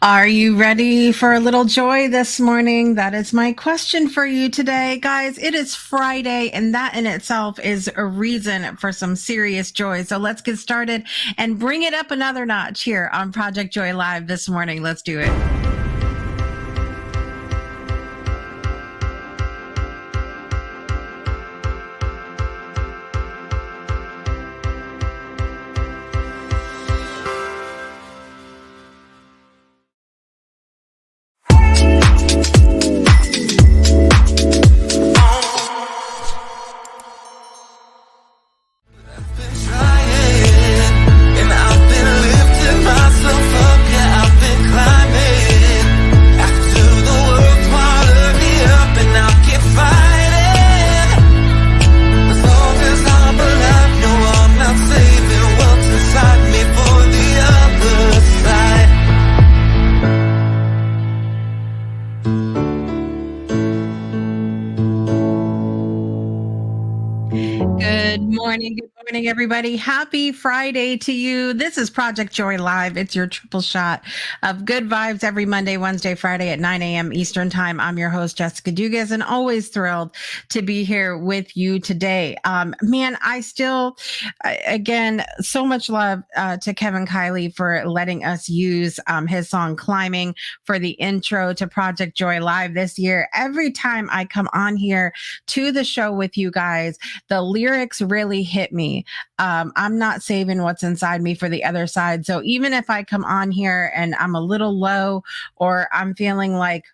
Are you ready for a little joy this morning? That is my question for you today. Guys, it is Friday, and that in itself is a reason for some serious joy. So let's get started and bring it up another notch here on Project Joy Live this morning. Let's do it. Good morning, everybody. Happy Friday to you. This is Project Joy Live. It's your triple shot of good vibes every Monday, Wednesday, Friday at 9 a.m. Eastern Time. I'm your host, Jessica Dugas, and always thrilled to be here with you today. Again, so much love to Kevin Kiley for letting us use his song Climbing for the intro to Project Joy Live this year. Every time I come on here to the show with you guys, the lyrics really hit me. I'm not saving what's inside me for the other side. So even if I come on here and I'm a little low or I'm feeling like,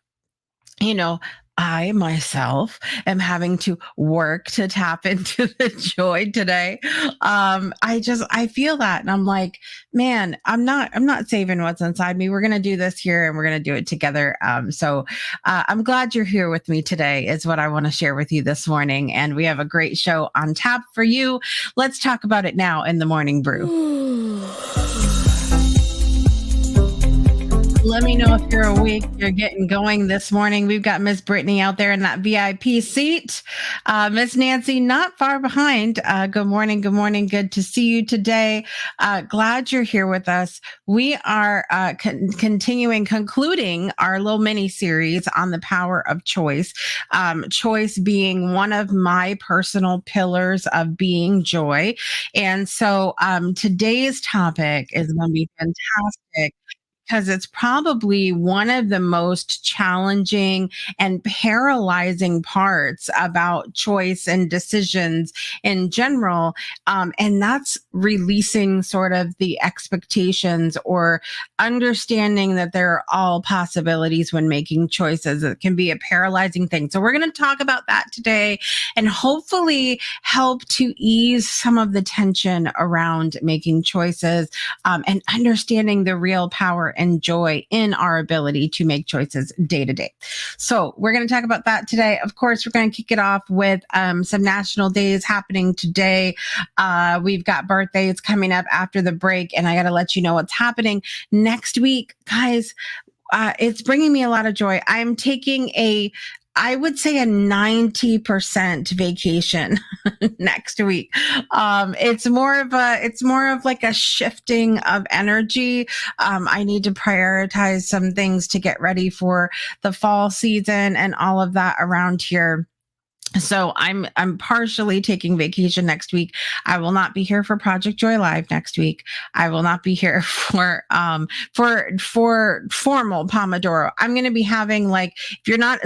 you know, I myself am having to work to tap into the joy today. I feel that and I'm like, man, I'm not saving what's inside me. We're gonna do this here and we're gonna do it together. I'm glad you're here with me today, is what I want to share with you this morning. And we have a great show on tap for you. Let's talk about it now in the morning brew. Let me know if you're awake, you're getting going this morning. We've got Miss Brittany out there in that VIP seat. Miss Nancy, not far behind. Good morning. Good morning. Good to see you today. Glad you're here with us. We are concluding our little mini series on the power of choice. Choice being one of my personal pillars of being joy. And so today's topic is going to be fantastic, because it's probably one of the most challenging and paralyzing parts about choice and decisions in general. And that's releasing sort of the expectations or understanding that there are all possibilities when making choices. It can be a paralyzing thing. So, we're going to talk about that today and hopefully help to ease some of the tension around making choices, and understanding the real power and joy in our ability to make choices day to day. So we're going to talk about that today. Of course, we're going to kick it off with some national days happening today. We've got birthdays coming up after the break, and I got to let you know what's happening next week, guys. It's bringing me a lot of joy. I'm taking I would say a 90% vacation next week. It's more of like a shifting of energy. I need to prioritize some things to get ready for the fall season and all of that around here. So I'm partially taking vacation next week. I will not be here for Project Joy Live next week. I will not be here for formal Pomodoro. I'm going to be having, like, if you're not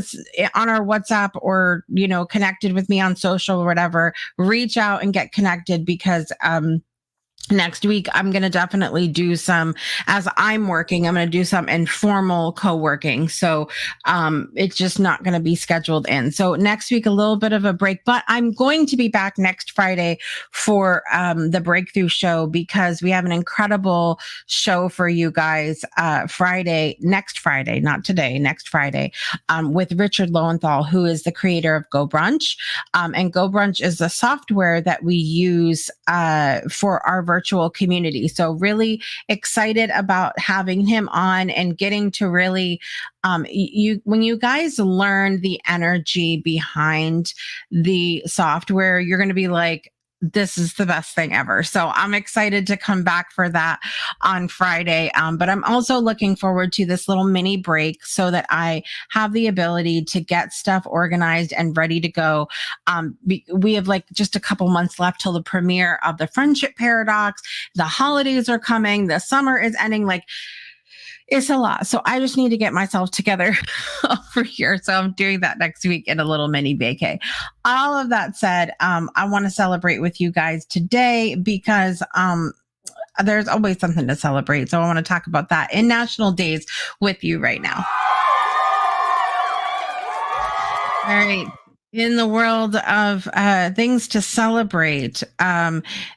on our WhatsApp or connected with me on social or whatever, reach out and get connected, because next week I'm going to definitely do some, as I'm working, I'm going to do some informal co-working. So it's just not going to be scheduled in. So next week, a little bit of a break, but I'm going to be back next Friday for the Breakthrough Show, because we have an incredible show for you guys next Friday, not today, next Friday, with Richard Lowenthal, who is the creator of Go Brunch. And Go Brunch is the software that we use for our virtual community. So really excited about having him on and getting to really, when you guys learn the energy behind the software, you're going to be like, this is the best thing ever. So I'm excited to come back for that on Friday. But I'm also looking forward to this little mini break so that I have the ability to get stuff organized and ready to go. We have like just a couple months left till the premiere of the Friendship Paradox. The holidays are coming. The summer is ending. Like, it's a lot. So I just need to get myself together over here. So I'm doing that next week in a little mini vacay. All of that said, I want to celebrate with you guys today because there's always something to celebrate. So I want to talk about that in National Days with you right now. All right. In the world of things to celebrate,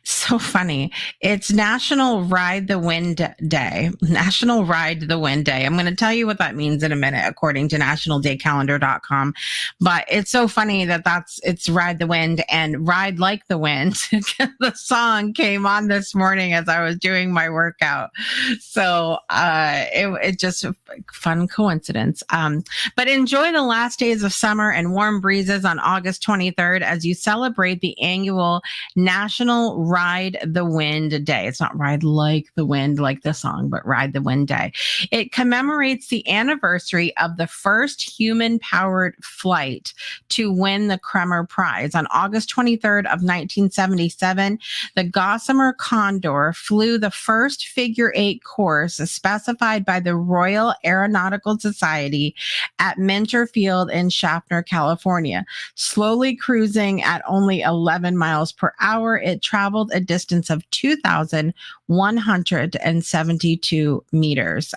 so funny. It's National Ride the Wind Day. National Ride the Wind Day. I'm going to tell you what that means in a minute, according to nationaldaycalendar.com. But it's so funny that it's Ride the Wind and Ride Like the Wind. The song came on this morning as I was doing my workout. So it just a fun coincidence. But enjoy the last days of summer and warm breezes on August 23rd as you celebrate the annual National Ride the Wind Day. It's not Ride Like the Wind, like the song, but Ride the Wind Day. It commemorates the anniversary of the first human-powered flight to win the Kremer Prize. On August 23rd of 1977, the Gossamer Condor flew the first figure-8 course specified by the Royal Aeronautical Society at Minter Field in Schaffner, California. Slowly cruising at only 11 miles per hour, it traveled a distance of 2,172 meters.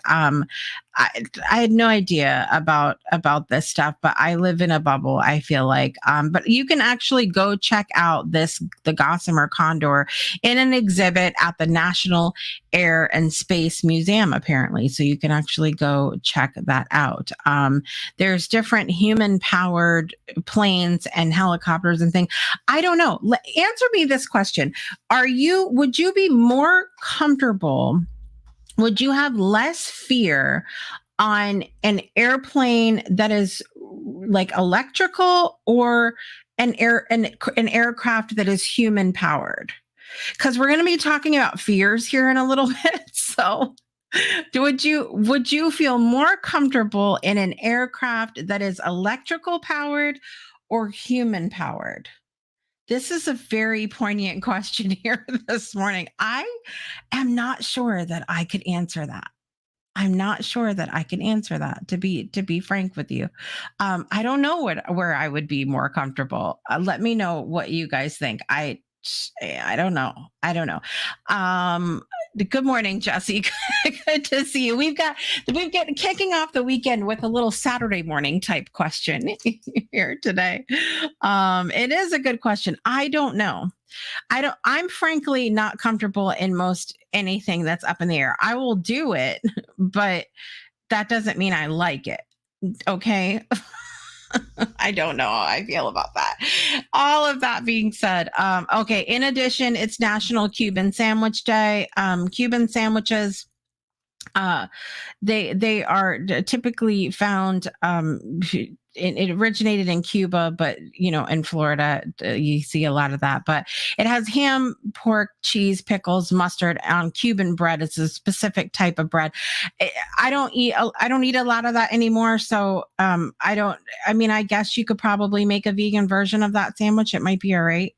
I had no idea about this stuff, but I live in a bubble, I feel like. But you can actually go check out the Gossamer Condor in an exhibit at the National Air and Space Museum, apparently. So you can actually go check that out. There's different human-powered planes and helicopters and things. I don't know. Answer me this question. Would you be more comfortable? Would you have less fear on an airplane that is like electrical or an aircraft that is human powered? Because we're going to be talking about fears here in a little bit. So would you feel more comfortable in an aircraft that is electrical powered or human powered? This is a very poignant question here this morning. I am not sure that I could answer that. I'm not sure that I can answer that, to be frank with you. I don't know where I would be more comfortable. Let me know what you guys think. I don't know. I don't know. Good morning, Jesse. Good to see you. We've got kicking off the weekend with a little Saturday morning type question here today. It is a good question. I don't know. I'm frankly not comfortable in most anything that's up in the air. I will do it, but that doesn't mean I like it. Okay. I don't know how I feel about that. All of that being said, okay. In addition, it's National Cuban Sandwich Day. Cuban sandwiches, they are typically found. It originated in Cuba, but in Florida, you see a lot of that. But it has ham, pork, cheese, pickles, mustard on Cuban bread. It's a specific type of bread. I don't eat a lot of that anymore. So I guess you could probably make a vegan version of that sandwich. It might be all right.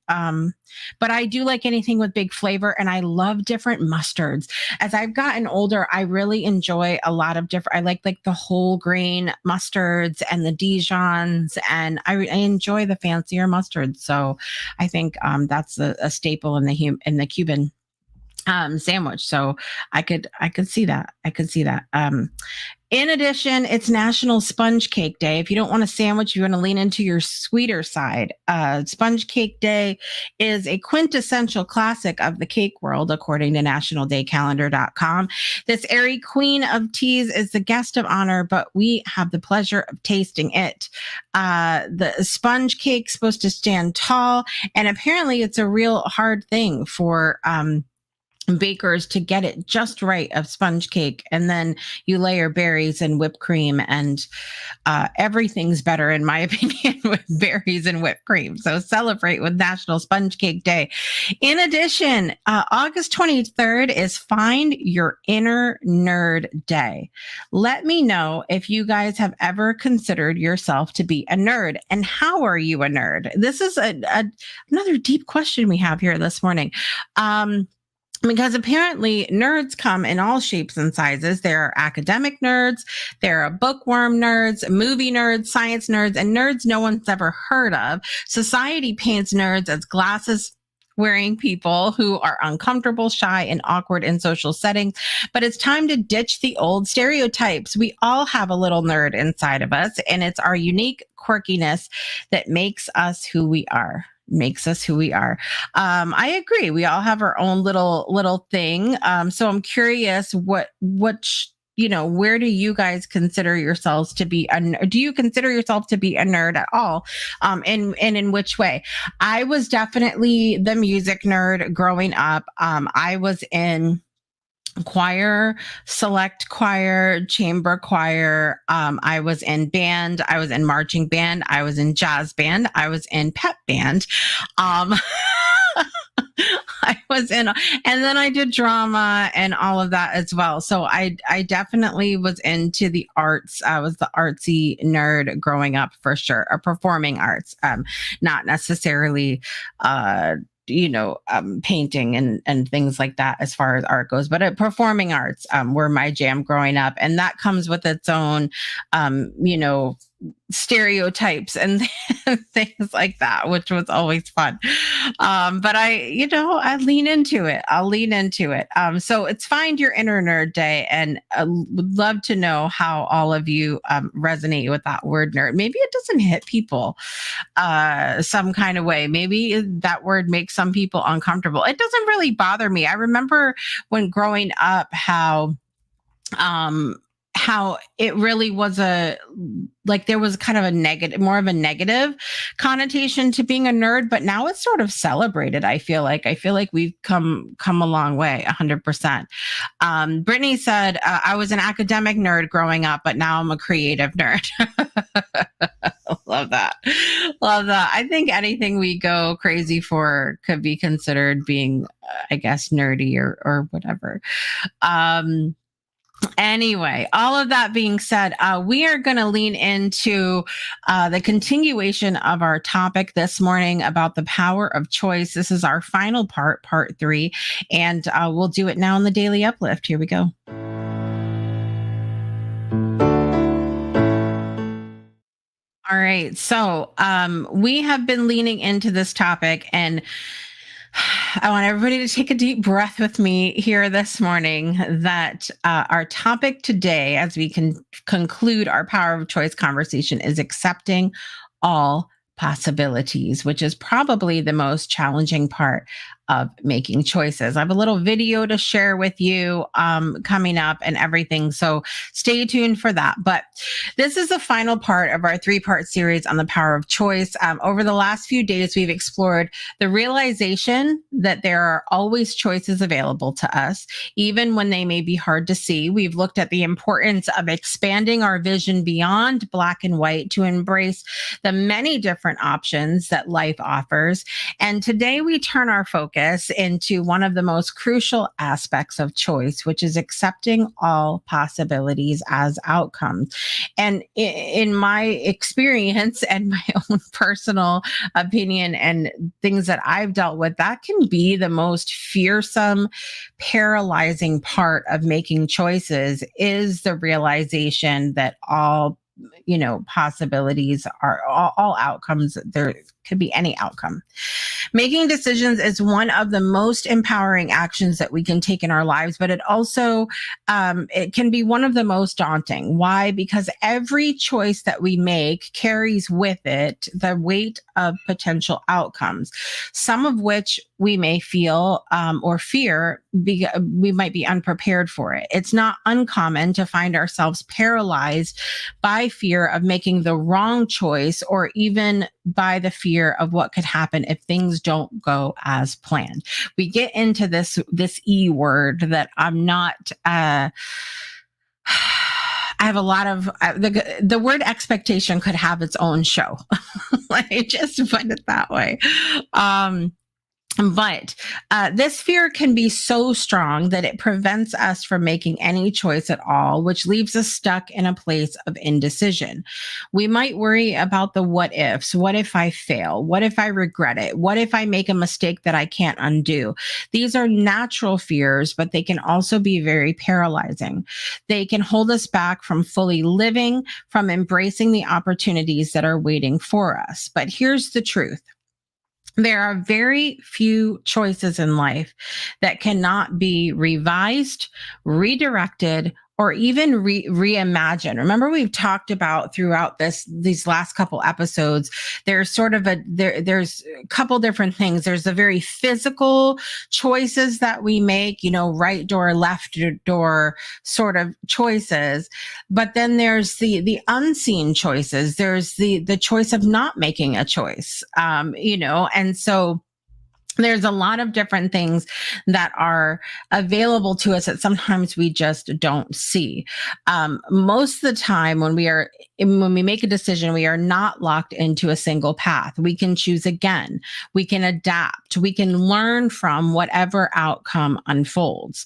But I do like anything with big flavor, and I love different mustards. As I've gotten older, I really enjoy a lot of different. I like the whole grain mustards and the Dijons, and I enjoy the fancier mustards. So I think that's a staple in the Cuban sandwich. So I could see that. In addition, it's National Sponge Cake Day. If you don't want a sandwich, you want to lean into your sweeter side. Sponge Cake Day is a quintessential classic of the cake world, according to nationaldaycalendar.com. This airy queen of teas is the guest of honor, but we have the pleasure of tasting it. The sponge cake's supposed to stand tall, and apparently it's a real hard thing for bakers to get it just right of sponge cake, and then you layer berries and whipped cream, and everything's better in my opinion with berries and whipped cream. So celebrate with National Sponge Cake Day. In addition, August 23rd is Find Your Inner Nerd Day. Let me know if you guys have ever considered yourself to be a nerd, and how are you a nerd? This is another deep question we have here this morning. Because apparently nerds come in all shapes and sizes. There are academic nerds, there are bookworm nerds, movie nerds, science nerds, and nerds no one's ever heard of. Society paints nerds as glasses wearing people who are uncomfortable, shy, and awkward in social settings. But it's time to ditch the old stereotypes. We all have a little nerd inside of us, and it's our unique quirkiness that makes us who we are. I agree. We all have our own little thing. So I'm curious, where do you guys consider yourselves to be do you consider yourself to be a nerd at all? And in which way? I was definitely the music nerd growing up. I was in choir, select choir, chamber choir. I was in band. I was in marching band. I was in jazz band. I was in pep band. I was in, and then I did drama and all of that as well. So I definitely was into the arts. I was the artsy nerd growing up for sure, or performing arts, not necessarily, painting and things like that as far as art goes, but performing arts were my jam growing up. And that comes with its own, stereotypes and things like that, which was always fun. But I lean into it. I'll lean into it. So it's Find Your Inner Nerd Day, and would love to know how all of you resonate with that word nerd. Maybe it doesn't hit people some kind of way. Maybe that word makes some people uncomfortable. It doesn't really bother me. I remember when growing up how it really was there was kind of more of a negative connotation to being a nerd, but now it's sort of celebrated. I feel like we've come a long way, 100%. Brittany said, I was an academic nerd growing up, but now I'm a creative nerd. Love that. I think anything we go crazy for could be considered being, I guess, nerdy or whatever. Anyway, all of that being said, we are going to lean into the continuation of our topic this morning about the power of choice. This is our final part 3, and we'll do it now in the Daily Uplift. Here we go. All right. So we have been leaning into this topic, and I want everybody to take a deep breath with me here this morning, that our topic today, as we can conclude our power of choice conversation, is accepting all possibilities, which is probably the most challenging part of making choices. I have a little video to share with you coming up and everything. So stay tuned for that. But this is the final part of our 3-part series on the power of choice. Over the last few days, we've explored the realization that there are always choices available to us, even when they may be hard to see. We've looked at the importance of expanding our vision beyond black and white to embrace the many different options that life offers. And today we turn our focus into one of the most crucial aspects of choice, which is accepting all possibilities as outcomes. And in my experience and my own personal opinion and things that I've dealt with, that can be the most fearsome, paralyzing part of making choices, is the realization that all possibilities are all outcomes. There could be any outcome. Making decisions is one of the most empowering actions that we can take in our lives, but it also it can be one of the most daunting. Why? Because every choice that we make carries with it the weight of potential outcomes, some of which we may feel or fear we might be unprepared for it. It's not uncommon to find ourselves paralyzed by fear of making the wrong choice, or even by the fear of what could happen if things don't go as planned. We get into this E word that I'm not I have a lot of the word expectation could have its own show. Let me just put it that way. But this fear can be so strong that it prevents us from making any choice at all, which leaves us stuck in a place of indecision. We might worry about the what ifs. What if I fail? What if I regret it? What if I make a mistake that I can't undo? These are natural fears, but they can also be very paralyzing. They can hold us back from fully living, from embracing the opportunities that are waiting for us. But here's the truth. There are very few choices in life that cannot be revised, redirected, or even reimagined. Remember, we've talked about throughout these last couple episodes. There's sort of there's a couple different things. There's the very physical choices that we make, right door, left door sort of choices. But then there's the unseen choices. There's the choice of not making a choice. And so there's a lot of different things that are available to us that sometimes we just don't see. Most of the time when we make a decision, we are not locked into a single path. We can choose again. We can adapt. We can learn from whatever outcome unfolds.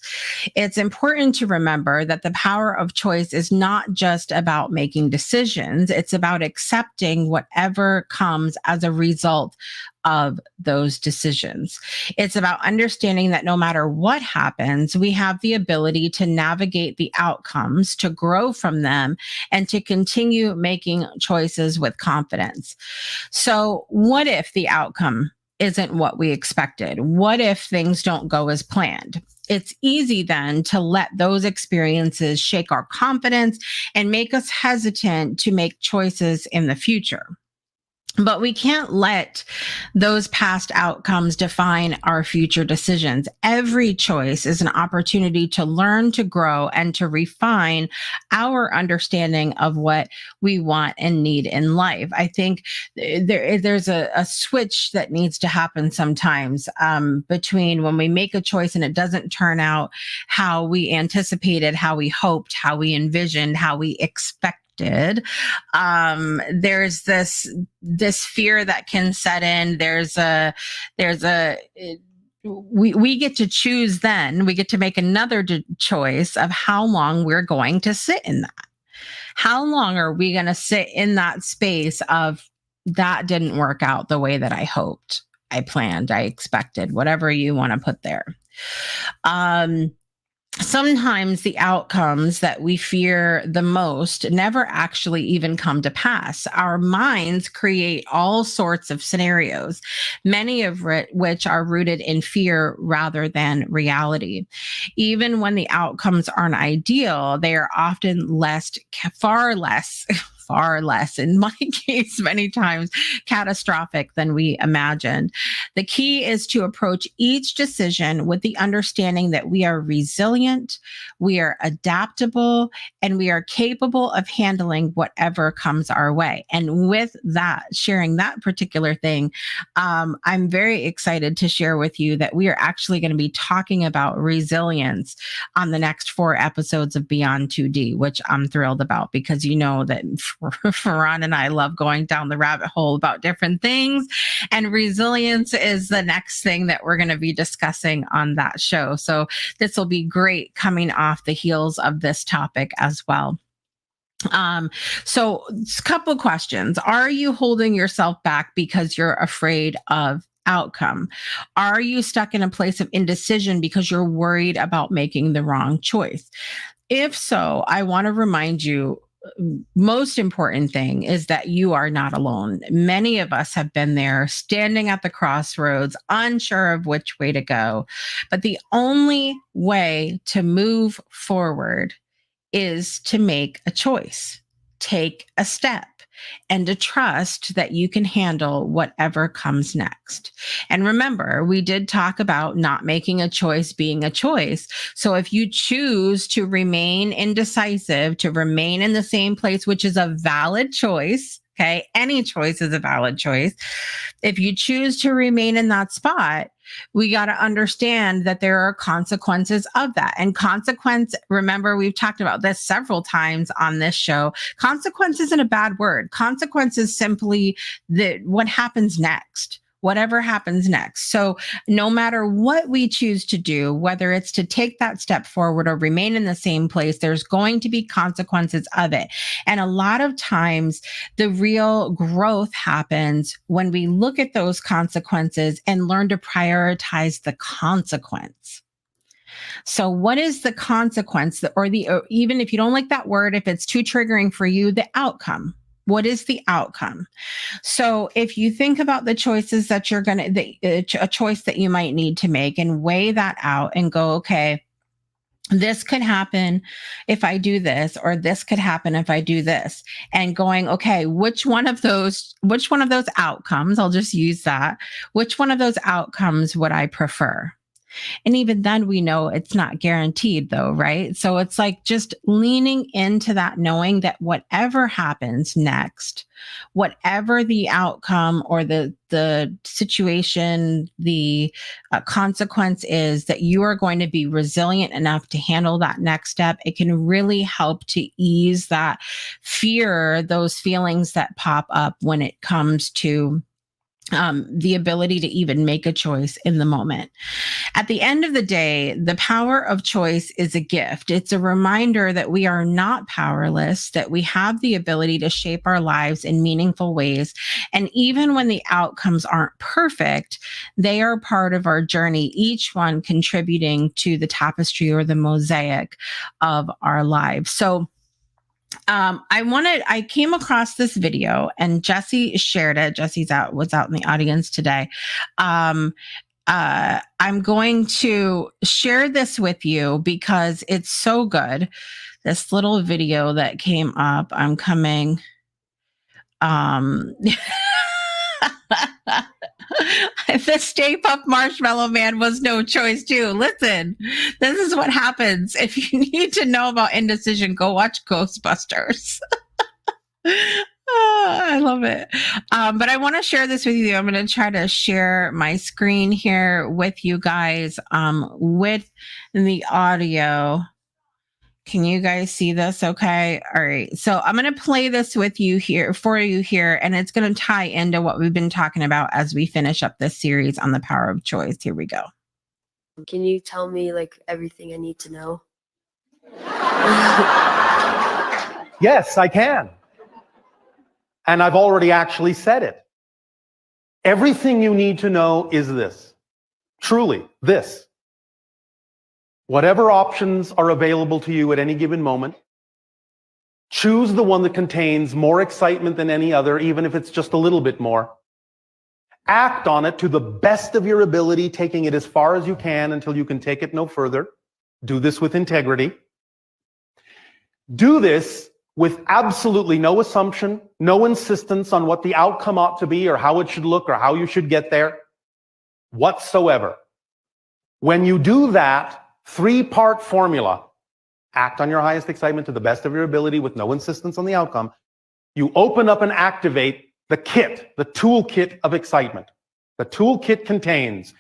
It's important to remember that the power of choice is not just about making decisions. It's about accepting whatever comes as a result of those decisions. It's about understanding that no matter what happens, we have the ability to navigate the outcomes, to grow from them, and to continue making choices with confidence. So, what if the outcome isn't what we expected? What if things don't go as planned? It's easy then to let those experiences shake our confidence and make us hesitant to make choices in the future. But we can't let those past outcomes define our future decisions. Every choice is an opportunity to learn, to grow, and to refine our understanding of what we want and need in life. I think there's a switch that needs to happen sometimes between when we make a choice and it doesn't turn out how we anticipated, how we hoped, how we envisioned, how we expected. There's this fear that can set in. We get to choose. Then we get to make another choice of how long we're going to sit in that. How long are we going to sit in that space of that didn't work out the way that I hoped, I planned, I expected, whatever you want to put there. Sometimes the outcomes that we fear the most never actually even come to pass. Our minds create all sorts of scenarios, many of which are rooted in fear rather than reality. Even when the outcomes aren't ideal, they are often far less, in my case, many times catastrophic than we imagined. The key is to approach each decision with the understanding that we are resilient, we are adaptable, and we are capable of handling whatever comes our way. And with that, sharing that particular thing, I'm very excited to share with you that we are actually going to be talking about resilience on the next 4 episodes of Beyond 2D, which I'm thrilled about because you know that Farron and I love going down the rabbit hole about different things. And resilience is the next thing that we're going to be discussing on that show. So this will be great coming off the heels of this topic as well. So a couple questions. Are you holding yourself back because you're afraid of outcome? Are you stuck in a place of indecision because you're worried about making the wrong choice? If so, I want to remind you, most important thing is that you are not alone. Many of us have been there, standing at the crossroads, unsure of which way to go. But the only way to move forward is to make a choice, take a step, and to trust that you can handle whatever comes next. And remember, we did talk about not making a choice being a choice. So if you choose to remain indecisive, to remain in the same place, which is a valid choice, Okay. Any choice is a valid choice. If you choose to remain in that spot, we got to understand that there are consequences of that. And consequence, remember, we've talked about this several times on this show. Consequence isn't a bad word. Consequence is simply what happens next. Whatever happens next. So, no matter what we choose to do, whether it's to take that step forward or remain in the same place, there's going to be consequences of it. And a lot of times, the real growth happens when we look at those consequences and learn to prioritize the consequence. So, what is the consequence, or even if you don't like that word, if it's too triggering for you, the outcome? What is the outcome? So if you think about the choices that you're going to, a choice that you might need to make, and weigh that out and go, okay, this could happen if I do this, or this could happen if I do this, and going, okay, which one of those outcomes, I'll just use that, which one of those outcomes would I prefer? And even then, we know it's not guaranteed, though, right? So it's like just leaning into that, knowing that whatever happens next, whatever the outcome or the situation, the consequence is, that you are going to be resilient enough to handle that next step. It can really help to ease that fear, those feelings that pop up when it comes to the ability to even make a choice in the moment. At the end of the day, the power of choice is a gift. It's a reminder that we are not powerless, that we have the ability to shape our lives in meaningful ways. And even when the outcomes aren't perfect, they are part of our journey, each one contributing to the tapestry or the mosaic of our lives. So I came across this video, and Jesse shared it. Was out in the audience today. I'm going to share this with you because it's so good. This little video that came up, I'm coming. The Stay Puft Marshmallow Man was no choice too. Listen, this is what happens. If you need to know about indecision, go watch Ghostbusters. Oh, I love it. But I want to share this with you. I'm going to try to share my screen here with you guys with the audio. Can you guys see this? Okay. All right. So I'm going to play this with you here for you here, and it's going to tie into what we've been talking about as we finish up this series on the power of choice. Here we go. Can you tell me like everything I need to know? Yes, I can. And I've already actually said it. Everything you need to know is this. Truly, this. Whatever options are available to you at any given moment, choose the one that contains more excitement than any other, even if it's just a little bit more. Act on it to the best of your ability, taking it as far as you can until you can take it no further. Do this with integrity. Do this with absolutely no assumption, no insistence on what the outcome ought to be or how it should look or how you should get there whatsoever. When you do that, 3-part formula, act on your highest excitement to the best of your ability with no insistence on the outcome. You open up and activate the kit, the toolkit of excitement. The toolkit contains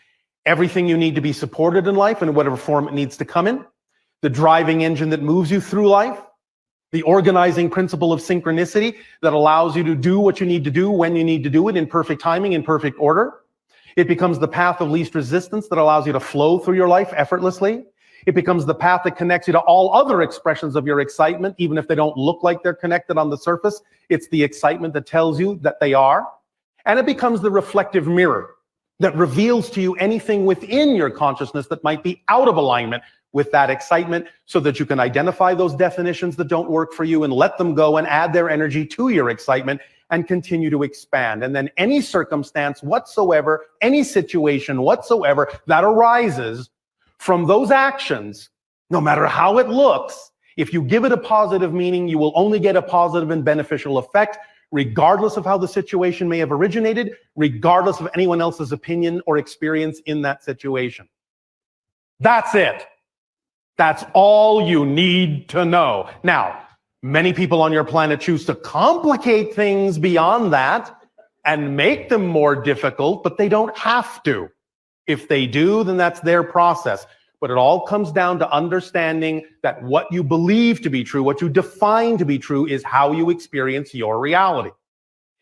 everything you need to be supported in life in whatever form it needs to come in, the driving engine that moves you through life, the organizing principle of synchronicity that allows you to do what you need to do when you need to do it in perfect timing, in perfect order. It becomes the path of least resistance that allows you to flow through your life effortlessly. It becomes the path that connects you to all other expressions of your excitement, even if they don't look like they're connected on the surface. It's the excitement that tells you that they are. And it becomes the reflective mirror that reveals to you anything within your consciousness that might be out of alignment with that excitement, so that you can identify those definitions that don't work for you and let them go and add their energy to your excitement and continue to expand. And then any circumstance whatsoever, any situation whatsoever that arises from those actions, no matter how it looks, if you give it a positive meaning, you will only get a positive and beneficial effect, regardless of how the situation may have originated, regardless of anyone else's opinion or experience in that situation. That's it. That's all you need to know. Now, Many people on your planet choose to complicate things beyond that and make them more difficult, but they don't have to. If they do, then that's their process. But it all comes down to understanding that what you believe to be true, what you define to be true, is how you experience your reality.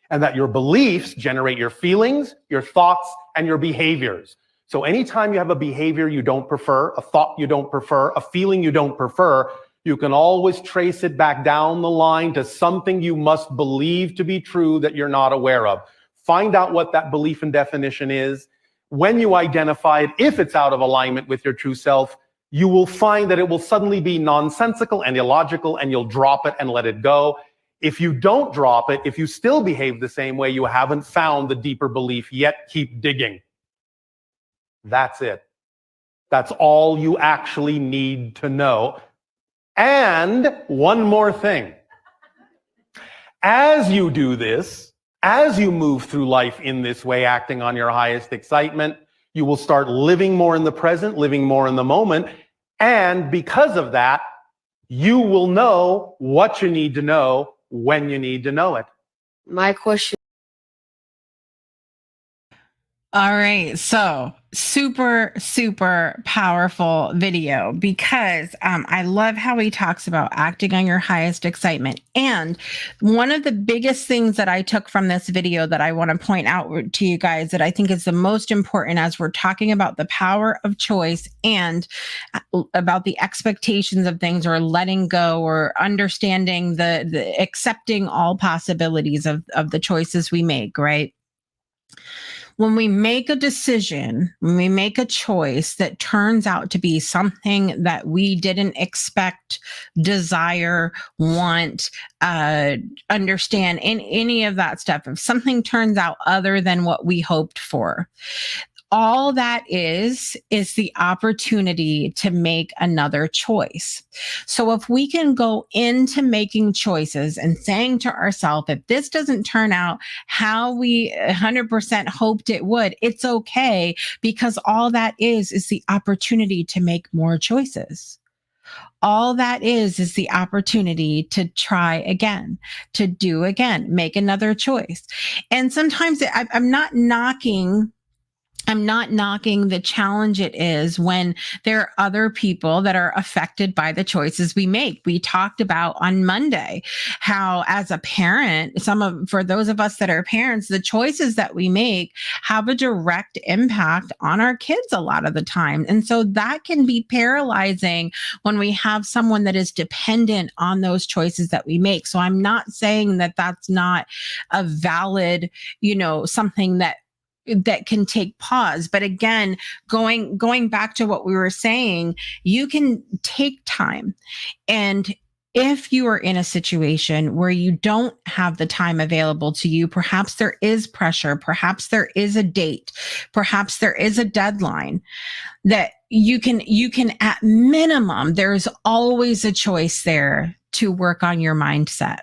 And that your beliefs generate your feelings, your thoughts, and your behaviors. So anytime you have a behavior you don't prefer, a thought you don't prefer, a feeling you don't prefer, you can always trace it back down the line to something you must believe to be true that you're not aware of. Find out what that belief and definition is. When you identify it, if it's out of alignment with your true self, you will find that it will suddenly be nonsensical and illogical, and you'll drop it and let it go. If you don't drop it, if you still behave the same way, you haven't found the deeper belief yet. Keep digging. That's it. That's all you actually need to know. And one more thing. As you do this, as you move through life in this way, acting on your highest excitement, you will start living more in the present, living more in the moment. And because of that, you will know what you need to know when you need to know it. My question. All right. So super, super powerful video because I love how he talks about acting on your highest excitement. And one of the biggest things that I took from this video that I want to point out to you guys that I think is the most important as we're talking about the power of choice and about the expectations of things, or letting go, or understanding the accepting all possibilities of the choices we make, right? When we make a decision, when we make a choice that turns out to be something that we didn't expect, desire, want, understand, in any of that stuff, if something turns out other than what we hoped for, all that is the opportunity to make another choice. So if we can go into making choices and saying to ourselves, if this doesn't turn out how we 100% hoped it would, it's okay, because all that is the opportunity to make more choices. All that is the opportunity to try again, to do again, make another choice. And sometimes I'm not knocking the challenge it is when there are other people that are affected by the choices we make. We talked about on Monday how, as a parent, for those of us that are parents, the choices that we make have a direct impact on our kids a lot of the time. And so that can be paralyzing when we have someone that is dependent on those choices that we make. So I'm not saying that that's not a valid, something that can take pause. But again, going back to what we were saying, you can take time. And if you are in a situation where you don't have the time available to you, perhaps there is pressure, perhaps there is a date, perhaps there is a deadline, that you can at minimum, there's always a choice there to work on your mindset.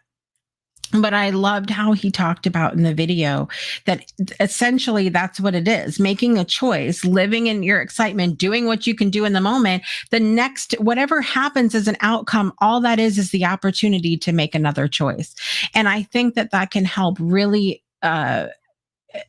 But I loved how he talked about in the video that essentially that's what it is: making a choice, living in your excitement, doing what you can do in the moment. The next, whatever happens as an outcome, all that is the opportunity to make another choice. And I think that can help really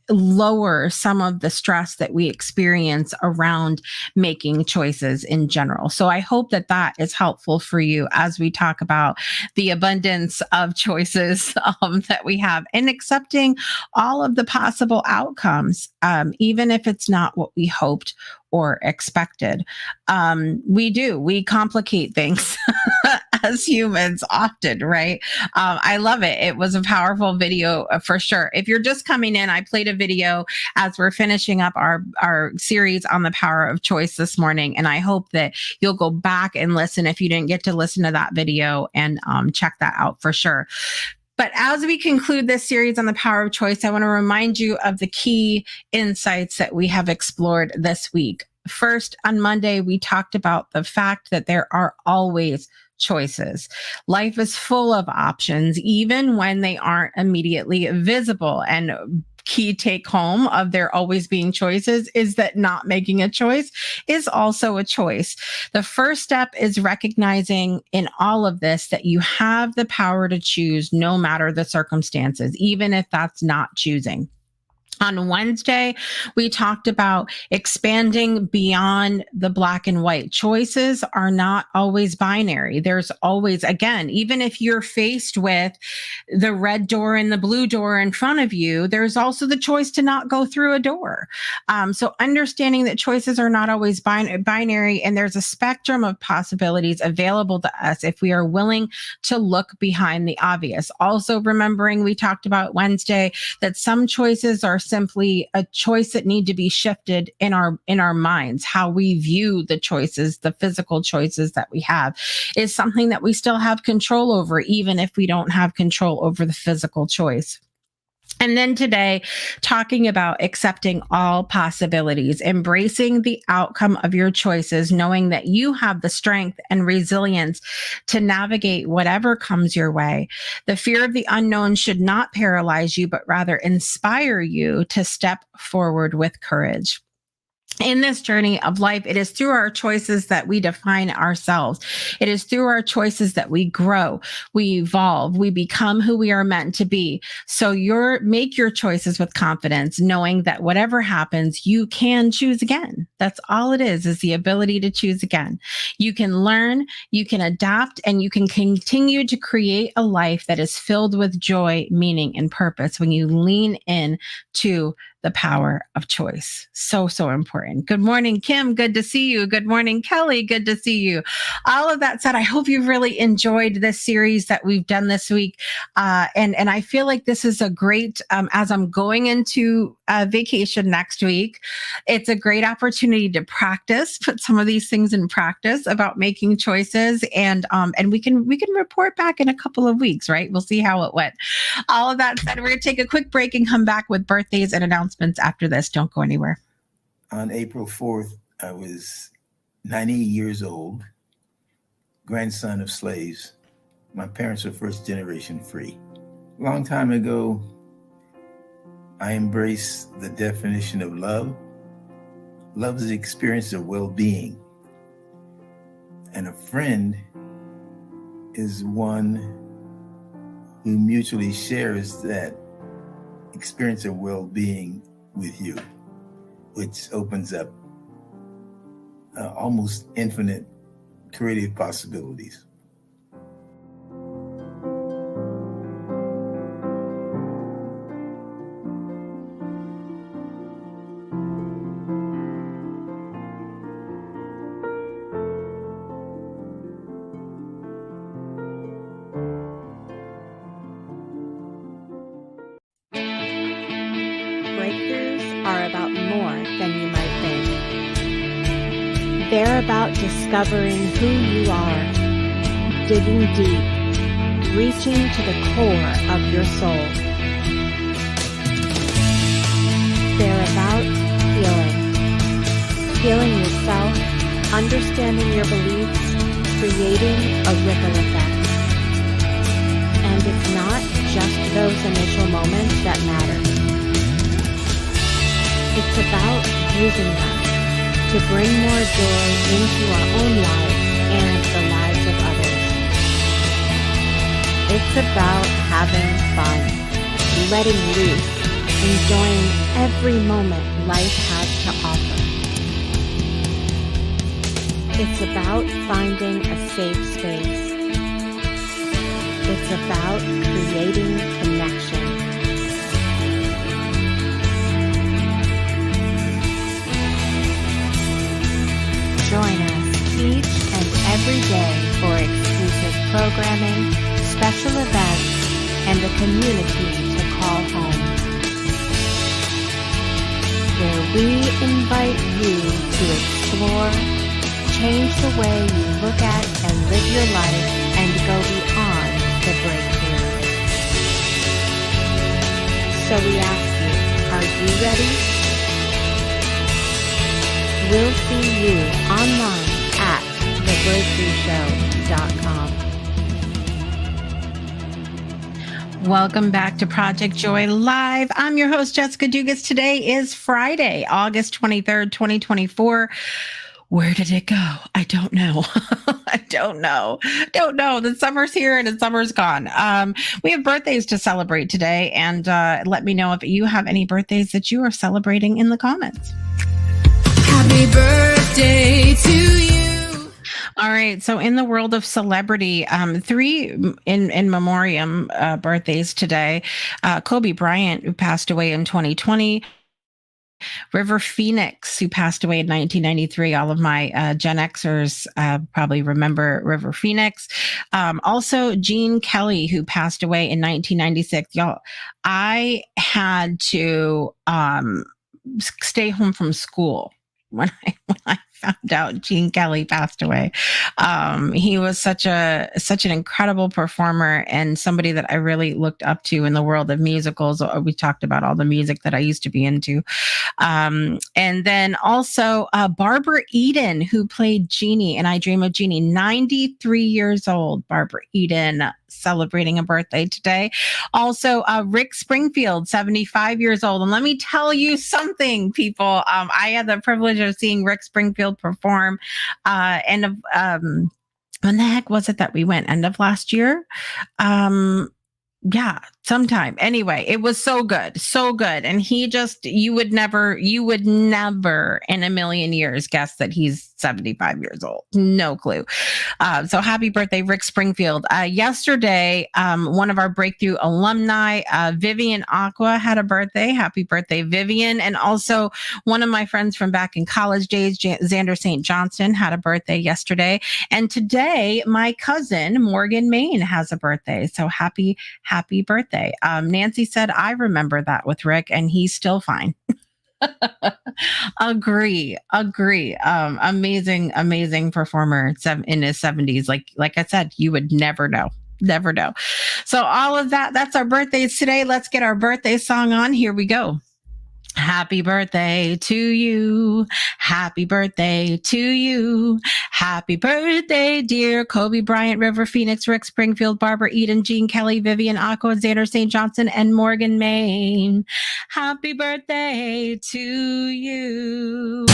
lower some of the stress that we experience around making choices in general. So I hope that is helpful for you as we talk about the abundance of choices that we have, and accepting all of the possible outcomes, even if it's not what we hoped or expected. We complicate things as humans often, right? I love it. It was a powerful video for sure. If you're just coming in, I played a video as we're finishing up our series on the power of choice this morning. And I hope that you'll go back and listen if you didn't get to listen to that video, and check that out for sure. But as we conclude this series on the power of choice, I want to remind you of the key insights that we have explored this week. First, on Monday, we talked about the fact that there are always choices. Life is full of options, even when they aren't immediately visible. And key take home of there always being choices is that not making a choice is also a choice. The first step is recognizing in all of this that you have the power to choose no matter the circumstances, even if that's not choosing. On Wednesday, we talked about expanding beyond the black and white. Choices are not always binary. There's always, again, even if you're faced with the red door and the blue door in front of you, there's also the choice to not go through a door. So understanding that choices are not always binary, and there's a spectrum of possibilities available to us if we are willing to look behind the obvious. Also remembering, we talked about Wednesday, that some choices are simply a choice that need to be shifted in our minds. How we view the choices, the physical choices that we have, is something that we still have control over, even if we don't have control over the physical choice. And then today, talking about accepting all possibilities, embracing the outcome of your choices, knowing that you have the strength and resilience to navigate whatever comes your way. The fear of the unknown should not paralyze you, but rather inspire you to step forward with courage. In this journey of life, it is through our choices that we define ourselves. It is through our choices that we grow, we evolve, we become who we are meant to be. So make your choices with confidence, knowing that whatever happens, you can choose again. That's all it is the ability to choose again. You can learn, you can adapt, and you can continue to create a life that is filled with joy, meaning, and purpose when you lean in to the power of choice. So important. Good morning, Kim. Good to see you. Good morning, Kelly. Good to see you. All of that said, I hope you've really enjoyed this series that we've done this week. And I feel like this is a great, as I'm going into vacation next week, it's a great opportunity to practice, put some of these things in practice about making choices. And we can report back in a couple of weeks, right? We'll see how it went. All of that said, we're going to take a quick break and come back with birthdays and announcements after this. Don't go anywhere. On April 4th, I was 90 years old, grandson of slaves. My parents were first generation free. A long time ago, I embraced the definition of love. Love is the experience of well-being. And a friend is one who mutually shares that experience of well-being with you, which opens up almost infinite creative possibilities. Breakthroughs are about more than you might think. They're about discovering who you are, digging deep, reaching to the core of your soul. They're about healing yourself, understanding your beliefs, creating a ripple effect. And it's not just those initial moments that matter. It's about using them to bring more joy into our own lives and the lives of others. It's about having fun, letting loose, enjoying every moment life has to offer. It's about finding a safe space. It's about creating connection. Join us each and every day for exclusive programming, special events, and a community to call home, where we invite you to explore, change the way you look at and live your life, and go beyond the breakthrough. So we ask you, are you ready? We'll see you online at thebreakthroughshow.com. Welcome back to Project Joy Live. I'm your host, Jessica Dugas. Today is Friday, August 23rd, 2024. Where did it go? I don't know. I don't know. The summer's here and the summer's gone. We have birthdays to celebrate today, and let me know if you have any birthdays that you are celebrating in the comments. Happy birthday to you. All right. So in the world of celebrity, 3 in memoriam birthdays today. Kobe Bryant, who passed away in 2020. River Phoenix, who passed away in 1993. All of my Gen Xers probably remember River Phoenix. Also, Gene Kelly, who passed away in 1996. Y'all, I had to stay home from school when I found out Gene Kelly passed away. He was such an incredible performer and somebody that I really looked up to in the world of musicals. We talked about all the music that I used to be into. And then also Barbara Eden, who played Jeannie in I Dream of Jeannie, 93 years old. Barbara Eden celebrating a birthday today. Also, Rick Springfield, 75 years old. And let me tell you something, people. I had the privilege of seeing Rick Springfield perform when the heck was it that we went? End of last year? Yeah, sometime. Anyway, it was so good. And he just, you would never in a million years guess that he's 75 years old. No clue. So happy birthday, Rick Springfield. Yesterday, one of our Breakthrough alumni, Vivian Aqua, had a birthday. Happy birthday, Vivian. And also one of my friends from back in college days, Xander St. Johnston, had a birthday yesterday. And today, my cousin, Morgan Main, has a birthday. So happy birthday. Nancy said, I remember that with Rick, and he's still fine. Agree. Amazing performer in his 70s. Like I said, you would never know. So all of that's our birthdays today. Let's get our birthday song on. Here we go. Happy birthday to you. Happy birthday to you. Happy birthday, dear Kobe Bryant, River Phoenix, Rick Springfield, Barbara Eden, Gene Kelly, Vivian Aqua, Xander St. Johnston, and Morgan Main. Happy birthday to you.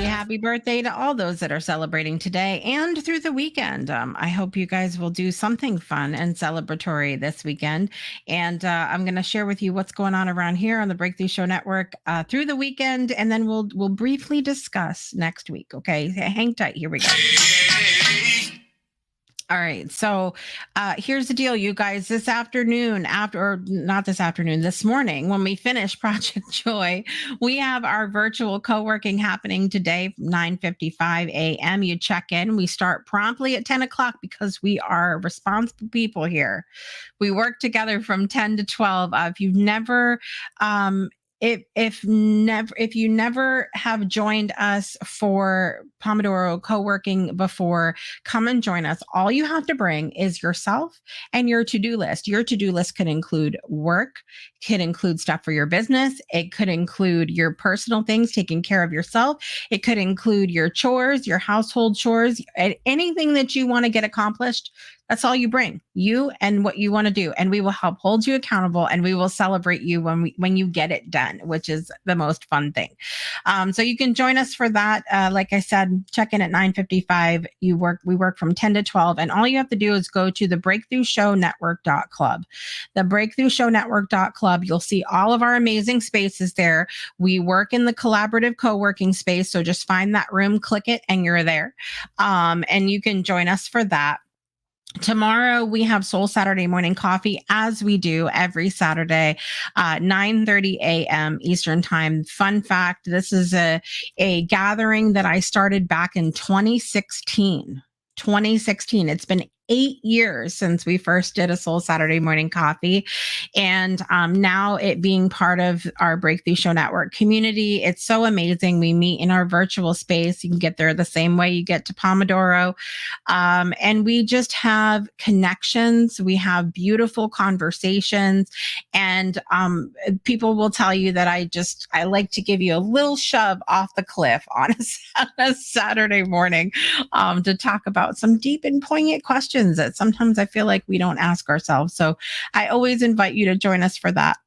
Happy birthday to all those that are celebrating today and through the weekend. I hope you guys will do something fun and celebratory this weekend. And I'm going to share with you what's going on around here on the Breakthrough Show Network through the weekend, and then we'll briefly discuss next week. Okay, hang tight. Here we go. All right. So here's the deal, you guys. This morning, when we finish Project Joy, we have our virtual co-working happening today, 9:55 a.m. You check in. We start promptly at 10 o'clock because we are responsible people here. We work together from 10 to 12. If you've never if you never have joined us for Pomodoro co-working before, come and join us. All you have to bring is yourself and your to-do list. Your to-do list could include work, could include stuff for your business. It could include your personal things, taking care of yourself. It could include your chores, your household chores, anything that you want to get accomplished. That's all you bring, you and what you want to do. And we will help hold you accountable, and we will celebrate you when you get it done, which is the most fun thing. So you can join us for that. Like I said, check in at 9:55. We work from 10 to 12. And all you have to do is go to the breakthroughshownetwork.club. The breakthroughshownetwork.club. You'll see all of our amazing spaces there. We work in the collaborative co-working space. So just find that room, click it, and you're there. And you can join us for that. Tomorrow we have Soul Saturday Morning Coffee, as we do every Saturday, 9:30 a.m. Eastern Time. Fun fact, this is a gathering that I started back in 2016. It's been 8 years since we first did a Soul Saturday Morning Coffee. And now it being part of our Breakthrough Show Network community, it's so amazing. We meet in our virtual space. You can get there the same way you get to Pomodoro. And we just have connections. We have beautiful conversations. And people will tell you that I like to give you a little shove off the cliff on a Saturday morning to talk about some deep and poignant questions that sometimes I feel like we don't ask ourselves. So I always invite you to join us for that.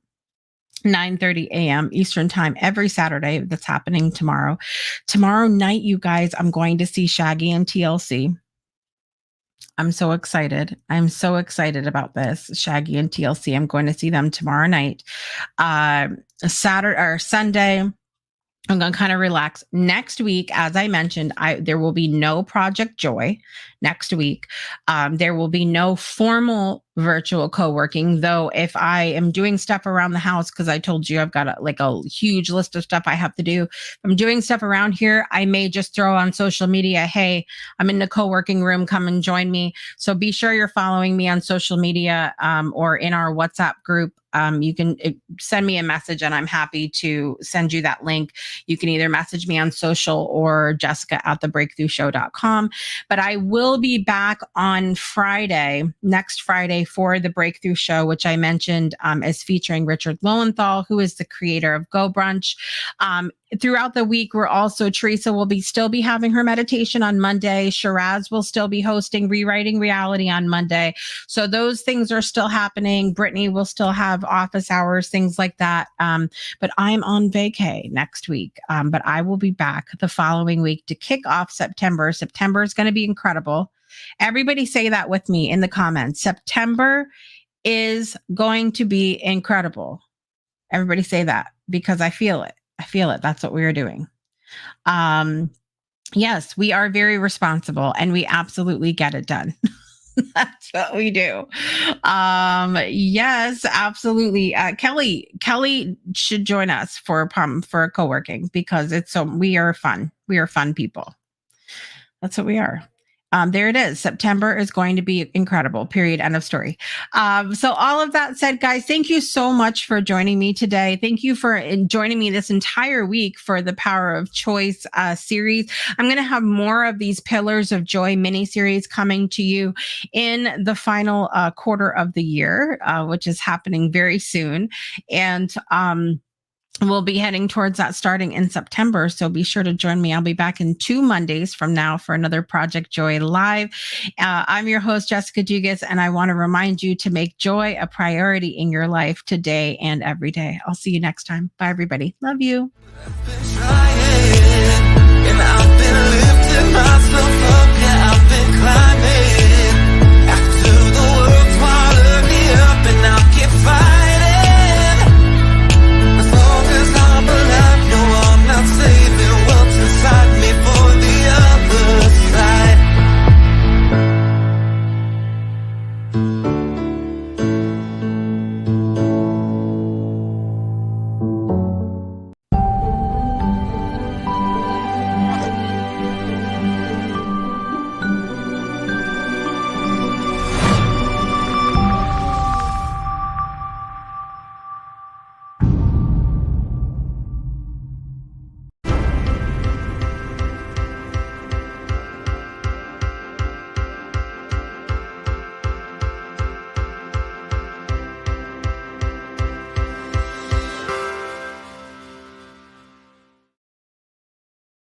9:30 a.m. Eastern time every Saturday. That's happening tomorrow. Tomorrow night, you guys, I'm going to see Shaggy and TLC. I'm so excited. I'm so excited about this. Shaggy and TLC. I'm going to see them tomorrow night. Saturday or Sunday, I'm going to kind of relax. Next week, as I mentioned, there will be no Project Joy next week. There will be no formal virtual co-working, though if I am doing stuff around the house, because I told you I've got a huge list of stuff I have to do. If I'm doing stuff around here, I may just throw on social media, hey, I'm in the co-working room, come and join me. So be sure you're following me on social media or in our WhatsApp group. You can send me a message and I'm happy to send you that link. You can either message me on social or Jessica@thebreakthroughshow.com. But I will be back on Friday, next Friday, for the Breakthrough Show, which I mentioned is featuring Richard Lowenthal, who is the creator of Go Brunch. Throughout the week, Teresa will still be having her meditation on Monday. Shiraz will still be hosting Rewriting Reality on Monday. So those things are still happening. Brittany will still have office hours, things like that. But I'm on vacay next week. But I will be back the following week to kick off September. September is going to be incredible. Everybody say that with me in the comments. September is going to be incredible. Everybody say that because I feel it. That's what we are doing. Yes, we are very responsible and we absolutely get it done. That's what we do. Yes, absolutely. Kelly should join us for co-working because we are fun. We are fun people. That's what we are. There it is. September is going to be incredible. Period. End of story. So all of that said, guys, thank you so much for joining me today. Thank you for joining me this entire week for the Power of Choice series. I'm going to have more of these Pillars of Joy mini series coming to you in the final quarter of the year, which is happening very soon. And we'll be heading towards that starting in September. So be sure to join me. I'll be back in 2 Mondays from now for another Project Joy Live. I'm your host, Jessica Dugas, and I want to remind you to make joy a priority in your life today and every day. I'll see you next time. Bye, everybody. Love you.